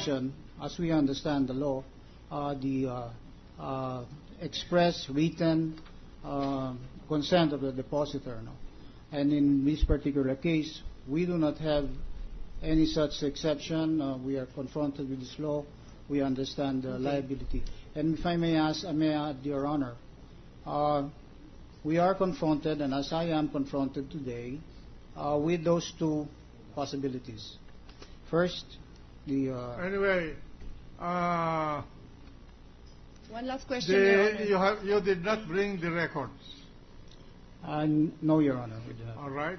exception, as we understand the law, the express written consent of the depositor. No? And in this particular case, we do not have any such exception. We are confronted with this law. We understand the liability. And if I may add, Your Honor, we are confronted, and as I am confronted today, with those two possibilities. First, the... Anyway, one last question, Your Honor. You did not bring the records. No, Your Honor, we do not. All right.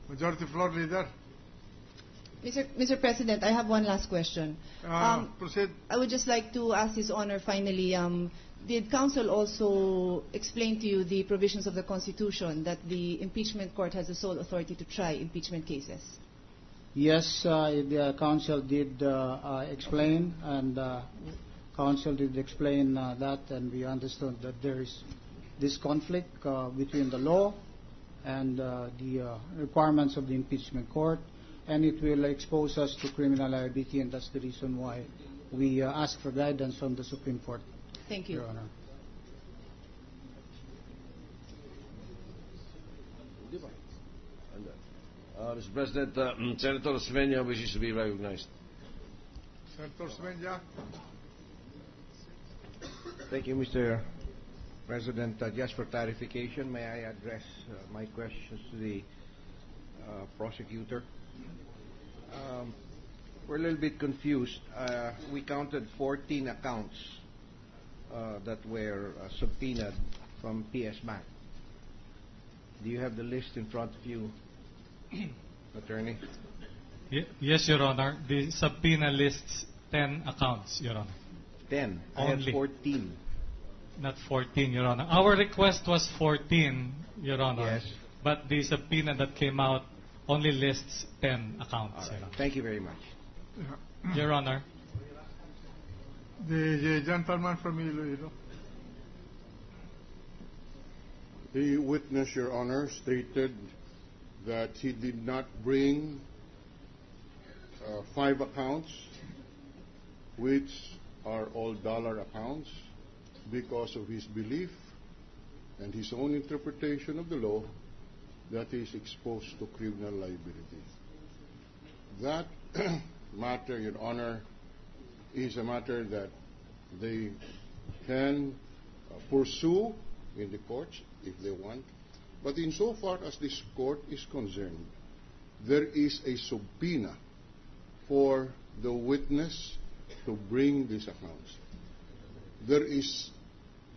Majority Floor Leader. Mr. President, I have one last question. Proceed. I would just like to ask His Honor finally, did Counsel also explain to you the provisions of the Constitution that the impeachment court has the sole authority to try impeachment cases? Yes, the Counsel did explain, and Counsel did explain that, and we understood that there is this conflict between the law and the requirements of the impeachment court, and it will expose us to criminal liability, and that's the reason why we ask for guidance from the Supreme Court. Thank you. Your Honor. Mr. President, Senator Svenya wishes to be recognized. Senator Svenya. Thank you, Mr. President. Just for clarification, may I address my questions to the prosecutor? We're a little bit confused. We counted 14 accounts that were subpoenaed from PS Bank. Do you have the list in front of you, Attorney? Yes, Your Honor. The subpoena lists 10 accounts, Your Honor. 10. I Only. had 14. Not 14, Your Honor. Our request was 14, Your Honor. Yes. But the subpoena that came out only lists 10 accounts, All right. Your Honor. Thank you very much. Your Honor. The gentleman from Iloilo. The witness, Your Honor, stated that he did not bring 5 accounts, which are all dollar accounts, because of his belief and his own interpretation of the law that he is exposed to criminal liability. That matter, Your Honor, is a matter that they can pursue in the courts if they want. But insofar as this court is concerned, there is a subpoena for the witness to bring these accounts. There is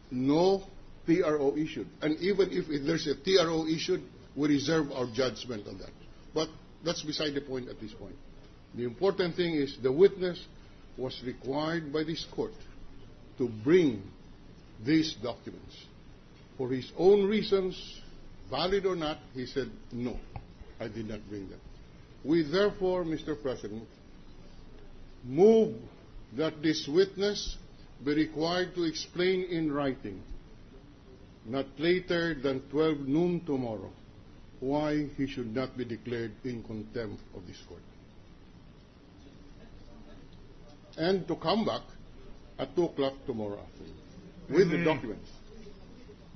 no TRO issued. And even if there's a TRO issued, we reserve our judgment on that. But that's beside the point at this point. The important thing is the witness was required by this court to bring these documents. For his own reasons, valid or not, he said, no, I did not bring them. We therefore, Mr. President, move that this witness be required to explain in writing, not later than 12 noon tomorrow, why he should not be declared in contempt of this court. And to come back at 2 o'clock tomorrow afternoon with the documents.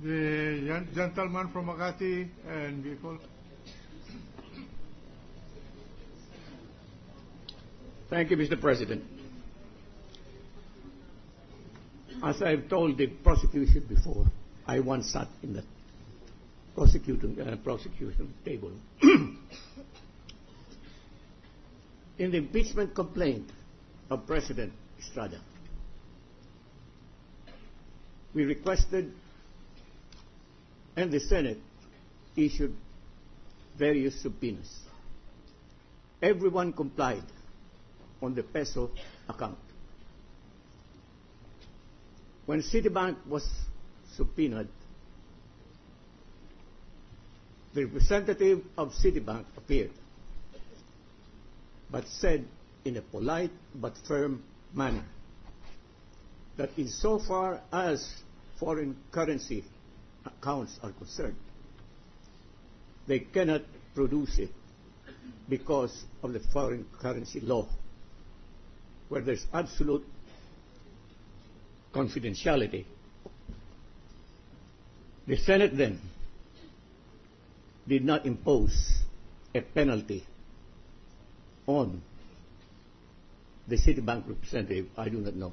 The gentleman from Makati and Bicol. Thank you, Mr. President. As I've told the prosecution before, I once sat in the prosecution table. In the impeachment complaint of President Estrada, we requested, and the Senate issued various subpoenas. Everyone complied on the peso account. When Citibank was subpoenaed, the representative of Citibank appeared, but said in a polite but firm manner that insofar as foreign currency accounts are concerned, they cannot produce it because of the foreign currency law, where there's absolute confidentiality. The Senate then did not impose a penalty on the Citibank representative. I do not know.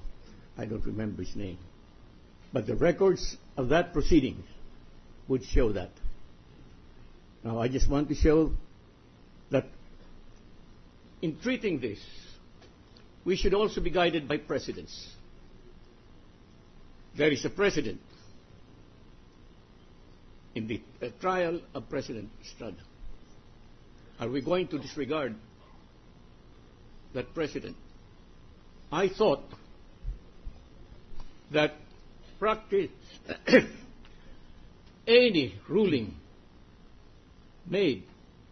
I don't remember his name. But the records of that proceeding would show that. Now, I just want to show that in treating this, we should also be guided by precedents. There is a precedent in the trial of President Estrada. Are we going to disregard that precedent? I thought that practice any ruling made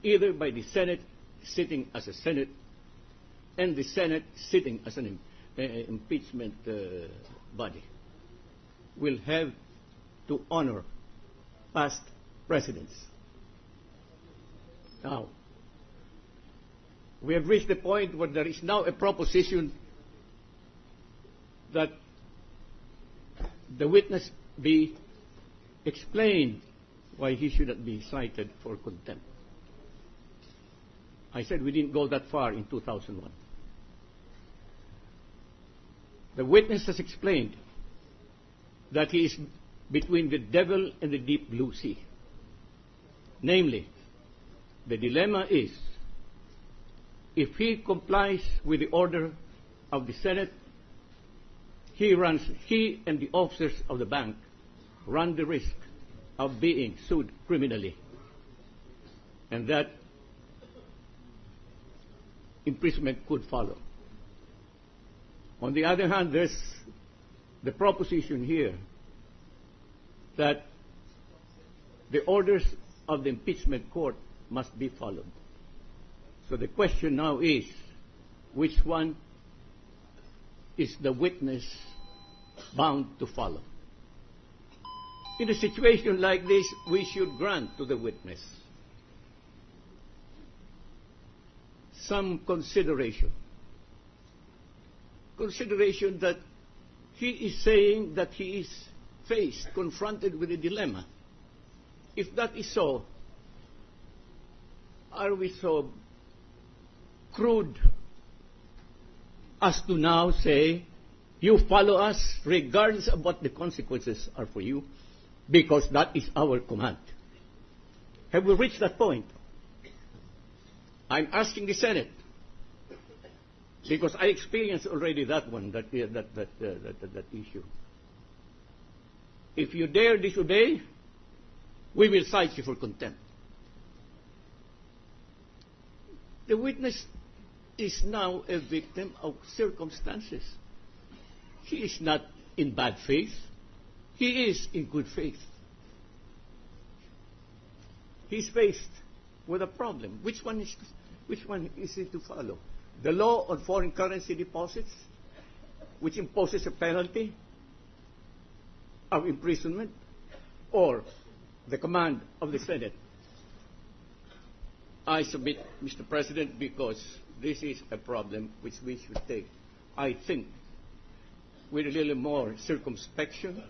either by the Senate sitting as a Senate and the Senate sitting as an impeachment body will have to honor past precedents. Now, we have reached the point where there is now a proposition that the witness be explained why he should not be cited for contempt. I said we didn't go that far in 2001. The witness has explained that he is between the devil and the deep blue sea. Namely, the dilemma is, if he complies with the order of the Senate, he and the officers of the bank run the risk of being sued criminally, and that imprisonment could follow. On the other hand, there's the proposition here that the orders of the impeachment court must be followed. So the question now is, which one is the witness bound to follow? In a situation like this, we should grant to the witness some consideration. Consideration that he is saying that he is confronted with a dilemma. If that is so, are we so crude as to now say, you follow us regardless of what the consequences are for you, because that is our command? Have we reached that point? I'm asking the Senate, because I experienced already that one, that issue. If you dare disobey, we will cite you for contempt. The witness is now a victim of circumstances. He is not in bad faith. He is in good faith. He's faced with a problem. Which one is it to follow? The law on foreign currency deposits, which imposes a penalty of imprisonment, or the command of the Senate? I submit, Mr. President, because this is a problem which we should take, I think, with a little more circumspection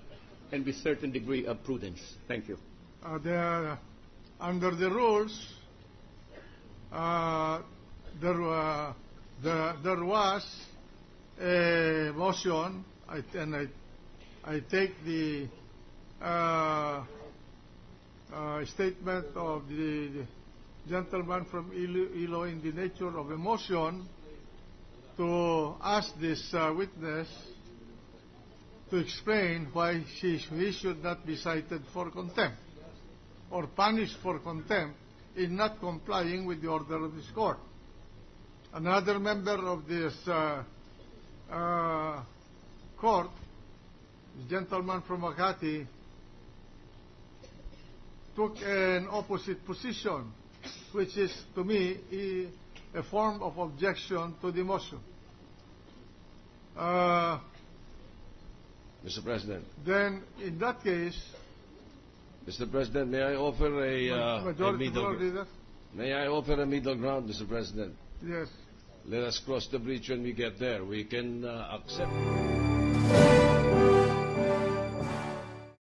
and with a certain degree of prudence. Thank you. Under the rules, there was a motion, and I take the statement of the gentleman from Ilo in the nature of a motion to ask this witness to explain why he should not be cited for contempt or punished for contempt in not complying with the order of this court. Another member of this court, the gentleman from Makati, took an opposite position, which is, to me, a form of objection to the motion. Mr. President. Then, in that case, Mr. President, may I offer a Majority middle Floor Leader? May I offer a middle ground, Mr. President? Yes. Let us cross the bridge when we get there. We can accept.